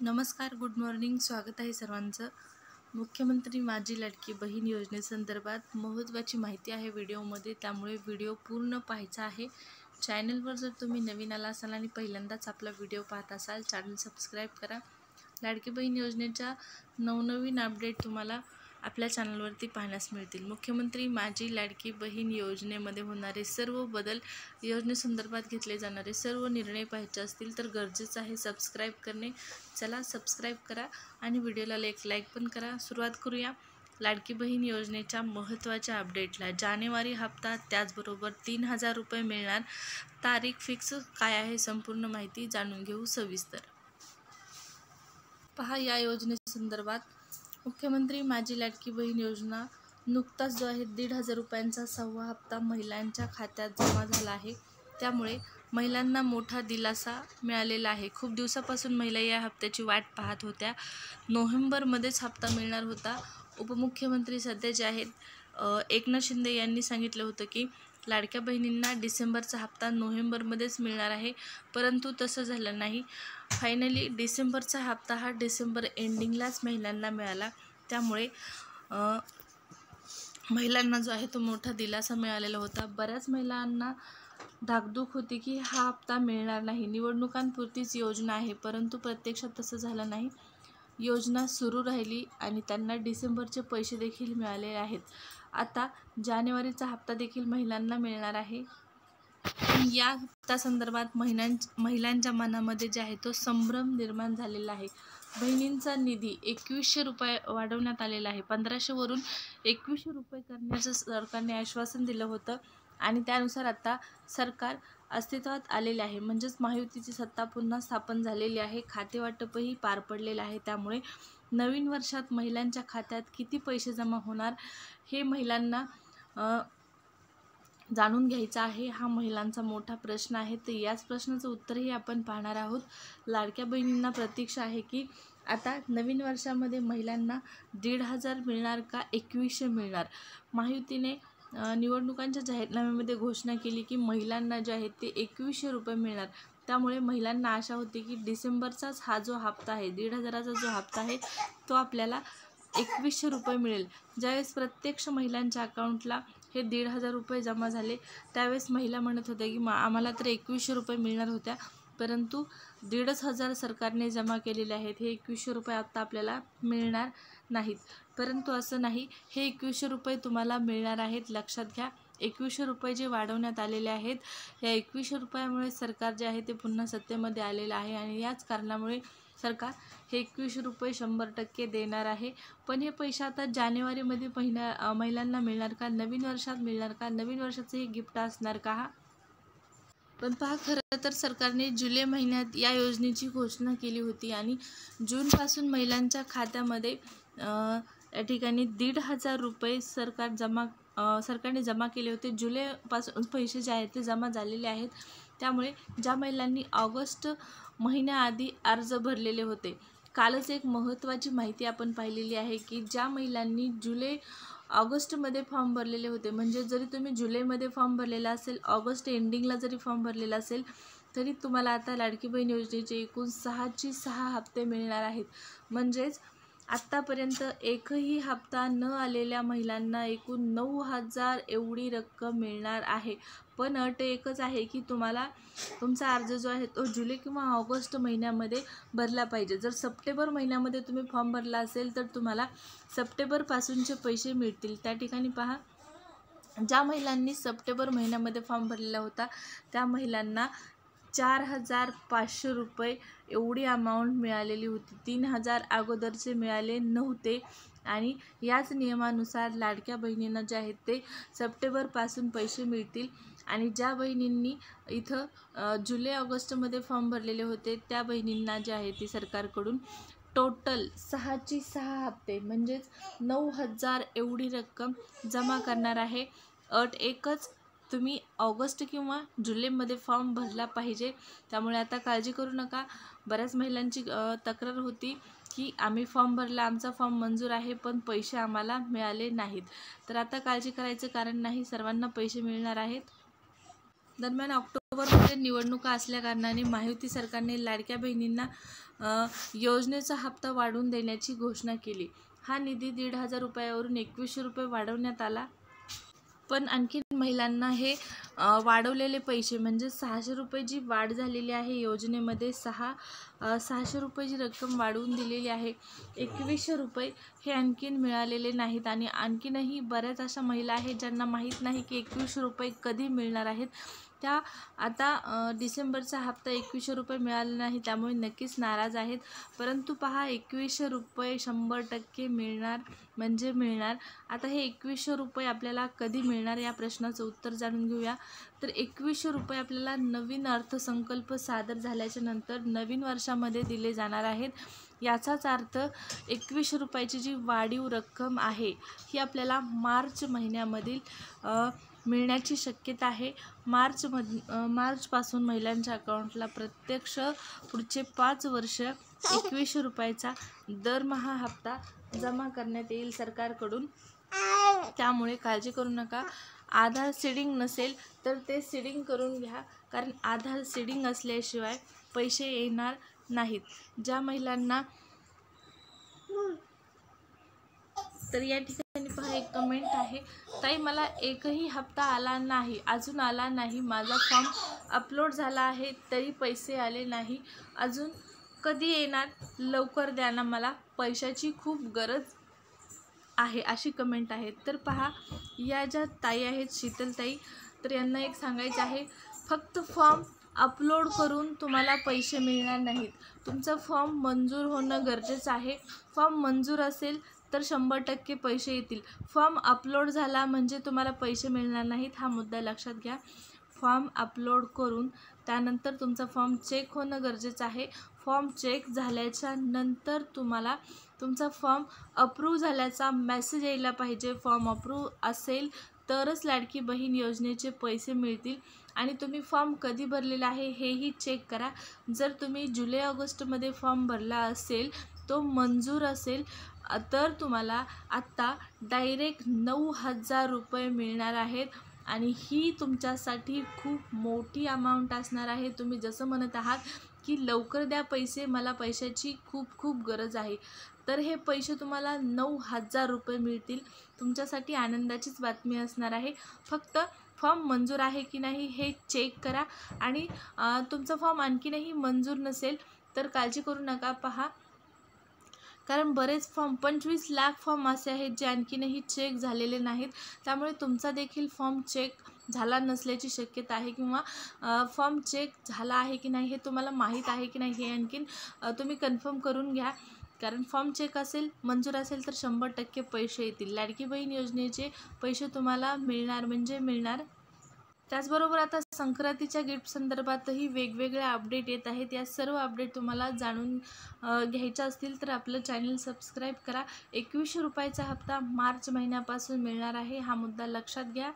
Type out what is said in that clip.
नमस्कार, good morning. स्वागत आहे सर्वांचं. मुख्यमंत्री माझी लाडकी बहीण योजनेसंदर्भात महत्त्वाची माहिती आहे व्हिडिओमध्ये, त्यामुळे व्हिडिओ पूर्ण पाहायचा आहे. चॅनलवर जर तुम्ही नवीन आला असाल आणि पहिल्यांदाच आपला व्हिडिओ पाहत असाल, चॅनल सबस्क्राईब करा. लाडकी बहीण योजनेच्या नवनवीन अपडेट तुम्हाला आपल्या चॅनलवरती पाहण्यास मिळतील. मुख्यमंत्री माझी लाडकी बहीण योजनेमध्ये होणारे सर्व बदल, योजनेसंदर्भात घेतले जाणारे सर्व निर्णय पाहायचे असतील तर गरजेचं आहे सबस्क्राईब करणे. चला सबस्क्राईब करा आणि व्हिडिओला लाईक पण करा. सुरुवात करूया लाडकी बहीण योजनेच्या महत्त्वाच्या अपडेटला. जानेवारी हप्ता, त्याचबरोबर 3000 रुपये मिळणार. तारीख फिक्स काय आहे, संपूर्ण माहिती जाणून घेऊ सविस्तर. पहा, या योजनेसंदर्भात मुख्यमंत्री माझी लाडकी बहीण योजना नुकताच जो आहे 1500 रुपयांचा 6वा हप्ता महिलांच्या खात्यात जमा झाला आहे. त्यामुळे महिलांना मोठा दिलासा मिळालेला आहे. खूप दिवसापासून महिला या हप्त्याची वाट पाहत होत्या. नोव्हेंबरमध्येच हप्ता मिळणार होता. उपमुख्यमंत्री सध्या जे आहेत एकनाथ शिंदे यांनी सांगितलं होतं की लाडक्या बहिणींना डिसेंबरचा हप्ता नोव्हेंबरमध्येच मिळणार आहे, परंतु तसं झालं नाही. फायनली डिसेंबरचा हप्ता हा डिसेंबर एंडिंगलाच महिलांना मिळाला. त्यामुळे महिलांना जो आहे तो मोठा दिलासा मिळालेला होता. बऱ्याच महिलांना धाकधूक होती की हा हप्ता मिळणार नाही, निवडणुकांपुरतीच योजना आहे, परंतु प्रत्यक्षात तसं झालं नाही. योजना सुरू राहिली आणि त्यांना डिसेंबरचे पैसे देखील मिळाले आहेत. आता जानेवारीचा हप्ता देखील महिलांना मिळणार आहे. या हप्त्यासंदर्भात महिलांच्या मनामध्ये जे आहे तो संभ्रम निर्माण झालेला आहे. बहिणींचा निधी 2100 रुपये वाढवण्यात आलेला आहे. 1500 वरून 2100 रुपये करण्याचं सरकारने आश्वासन दिलं होतं आणि त्यानुसार आता सरकार अस्तित्वात आलेले आहे. म्हणजेच महायुतीची सत्ता पुन्हा स्थापन झालेली आहे. खातेवाटपही पार पडलेलं आहे. त्यामुळे नवीन वर्षात महिलांच्या खात्यात किती पैसे जमा होणार हे महिलांना जाणून घ्यायचा आहे. हा महिलांचा मोठा प्रश्न आहे. तर याच प्रश्नाचं उत्तरही आपण पाहणार आहोत. लाडक्या बहिणींना प्रतीक्षा आहे की आता नवीन वर्षामध्ये महिलांना 1500 मिळणार का 2100 मिळणार. महायुतीने निवडणुकांच्या जाहीरनाम्यामध्ये घोषणा केली की महिलांना जे आहे ते 2100 रुपये मिळणार. त्यामुळे महिलांना आशा होती की डिसेंबरचाच हा जो हप्ता आहे, 1500चा जो हप्ता आहे तो आपल्याला 2100 रुपये मिळेल. ज्यावेळेस प्रत्यक्ष महिलांच्या अकाउंटला हे 1500 रुपये जमा झाले, त्यावेळेस महिला म्हणत होत्या की आम्हाला तर 2100 रुपये मिळणार होत्या, परंतु 1500 सरकारने जमा केलेले आहेत. हे 2100 रुपये आता आपल्याला मिळणार नाहीत. परंतु असं नाही, हे 2100 रुपये तुम्हाला मिळणार आहेत. लक्षात घ्या, 2100 रुपये जे वाढवण्यात आलेले आहेत, या 2100 रुपयामुळे सरकार जे आहे ते पुन्हा सत्तेमध्ये आलेलं आहे आणि याच कारणामुळे सरकार हे 2100 रुपये 100% देणार आहे. पण हे पैसे आता जानेवारीमध्ये महिलांना मिळणार का, नवीन वर्षात मिळणार का, नवीन वर्षाचं हे गिफ्ट असणार का? पण पहा, खरं तर सरकारने जुलै महिन्यात या योजनेची घोषणा केली होती आणि जूनपासून महिलांच्या खात्यामध्ये या ठिकाणी 1500 रुपये सरकारने जमा केले होते. जुलैपासून पैसे जे आहेत ते जमा झालेले आहेत. त्यामुळे ज्या महिलांनी ऑगस्ट महिन्याआधी अर्ज भरलेले होते, कालच एक महत्त्वाची माहिती आपण पाहिलेली आहे की ज्या महिलांनी ऑगस्टमध्ये फॉर्म भरलेले होते, म्हणजे जरी तुम्ही जुलैमध्ये फॉर्म भरलेला असेल, ऑगस्ट एंडिंगला जरी फॉर्म भरलेला असेल, तरी तुम्हाला आता लाडकी बहीण योजनेचे एकूण 6 हप्ते मिळणार आहेत. म्हणजेच आत्तापर्यंत एकही हप्ता न आलेल्या महिलांना एकूण 9000 एवढी रक्कम मिळणार आहे. पण अट एकच आहे की तुम्हाला तुमचा अर्ज जो आहे तो जुलै किंवा ऑगस्ट महिन्यामध्ये भरला पाहिजे. जर सप्टेंबर महिन्यामध्ये तुम्ही फॉर्म भरला असेल तर तुम्हाला सप्टेंबरपासूनचे पैसे मिळतील. त्या ठिकाणी पहा, ज्या महिलांनी सप्टेंबर महिन्यामध्ये फॉर्म भरलेला होता त्या महिलांना 4500 रुपये एवढी अमाऊंट मिळालेली होती. 3000 अगोदरचे मिळाले नव्हते आणि याच नियमानुसार लाडक्या बहिणींना जे आहेत ते सप्टेंबरपासून पैसे मिळतील. आणि ज्या बहिणींनी इथं जुलै ऑगस्टमध्ये फॉर्म भरलेले होते त्या बहिणींना जे आहे ते सरकारकडून टोटल 6 हप्ते म्हणजेच 9000 एवढी रक्कम जमा करणार आहे. अट एकच, तुम्ही ऑगस्ट किंवा जुलैमध्ये फॉर्म भरला पाहिजे. त्यामुळे आता काळजी करू नका. बऱ्याच महिलांची तक्रार होती की आम्ही फॉर्म भरला, आमचा फॉर्म मंजूर आहे, पण पैसे आम्हाला मिळाले नाहीत. तर आता काळजी करायचं कारण नाही, सर्वांना पैसे मिळणार आहेत. दरम्यान ऑक्टोबरमध्ये निवडणुका असल्याकारणाने महायुती सरकारने लाडक्या बहिणींना योजनेचा हप्ता वाढवून देण्याची घोषणा केली. हा निधी 1,500 रुपयावरून 2100 रुपये वाढवण्यात आला. पण आणखी महिलांना हे वाढवलेले पैसे म्हणजे 600 रुपये जी वाढ झालेली आहे योजनेमध्ये 600 रुपये जी रक्कम वाढवून दिलेली आहे, 2100 रुपये हे आणखीन मिळालेले नाहीत. आणि आणखीनही बऱ्याच अशा महिला आहेत ज्यांना माहीत नाही की 2100 रुपये कधी मिळणार आहेत. त्या आता डिसेंबरचा हप्ता 2100 रुपये मिळाला नाही, त्यामुळे नक्कीच नाराज आहेत. परंतु पहा, 2100 रुपये 100% मिळणार म्हणजे मिळणार. आता हे 2100 रुपये आपल्याला कधी मिळणार या प्रश्नाचं उत्तर जाणून घेऊया. तर 2100 रुपये आपल्याला नवीन अर्थसंकल्प सादर झाल्याच्या नंतर नवीन वर्षामध्ये दिले जाणार आहेत. याचाच अर्थ 2100 रुपयाची जी वाढीव रक्कम आहे ही आपल्याला मार्च महिन्यामधील मिळण्याची शक्यता आहे. मार्चपासून महिलांच्या अकाउंटला प्रत्यक्ष पुढचे 5 वर्ष 2100 रुपयाचा दरमहा हप्ता जमा करण्यात येईल सरकारकडून. त्यामुळे काळजी करू नका. आधार सीडिंग नसेल तर ते सीडिंग करून घ्या, कारण आधार सीडिंग असल्याशिवाय पैसे येणार नाहीत. ज्या महिलांना तर या ठिकाणी पहा, एक कमेंट आहे, ताई मला एकही हप्ता आला नाही, अजून आला नाही. माझा फॉर्म अपलोड झाला आहे तरी पैसे आले नाही. अजून कधी येणार? लवकर द्या ना, मला पैशाची खूप गरज आहे, अशी कमेंट आहे. तर पहा, या ज्या ताई आहेत शीतलताई, तर यांना एक सांगायचं आहे, फक्त फॉर्म अपलोड करून तुम्हाला पैसे मिळणार नाहीत. तुमचा फॉर्म मंजूर होणं गरजेचं आहे. फॉर्म मंजूर असेल तर 100% पैसे येतील. फॉर्म अपलोड झाला म्हणजे तुम्हाला पैसे मिळणार नाहीत, हा मुद्दा लक्षात घ्या. फॉर्म अपलोड करून त्यानंतर तुमचा फॉर्म चेक होणं गरजेचं आहे. फॉर्म चेक झाल्याच्या नंतर तुम्हाला तुमचा फॉर्म अप्रूव्ह झाल्याचा मेसेज यायला पाहिजे. फॉर्म अप्रूव्ह असेल तरच लाडकी बहीण योजनेचे पैसे मिळतील. आणि तुम्ही फॉर्म कधी भरलेला आहे हेही चेक करा. जर तुम्ही जुलै-ऑगस्टमध्ये फॉर्म भरला असेल, तो मंजूर असेल, तर तुम्हाला आत्ता डायरेक्ट 9,000 रुपये मिळणार आहेत. आणि ही तुमच्यासाठी खूप मोठी अमाऊंट असणार आहे. तुम्ही जसं म्हणत आहात की लवकर द्या पैसे, मला पैशाची खूप खूप गरज आहे, तर हे पैसे तुम्हाला 9,000 रुपये मिळतील. तुमच्यासाठी आनंदाचीच बातमी असणार आहे. फक्त फॉर्म मंजूर आहे की नाही हे चेक करा. आणि तुमचा फॉर्म आणखीनही मंजूर नसेल तर काळजी करू नका. पहा, कारण बरेच फॉर्म 25 लाख फॉर्म असे आहेत जे आणखीनही चेक झालेले नाहीत. त्यामुळे तुमचा देखील फॉर्म चेक झाला नसल्याची शक्यता आहे, किंवा फॉर्म चेक झाला आहे की नाही हे तुम्हाला माहीत आहे की नाही हे आणखीन तुम्ही कन्फर्म करून घ्या. कारण फॉर्म चेक असेल, मंजूर असेल तर 100% पैसे येतील. लाडकी बहीण योजनेचे पैसे तुम्हाला मिळणार म्हणजे मिळणार. त्याचबरोबर आता संक्रांतीच्या गिफ्ट संदर्भातही वेगवेगळे अपडेट येत आहेत. या सर्व अपडेट तुम्हाला जाणून घ्यायच्या असतील तर आपलं चॅनल सबस्क्राईब करा. 2100 रुपयाचा हप्ता मार्च महिन्यापासून मिळणार आहे, हा मुद्दा लक्षात घ्या.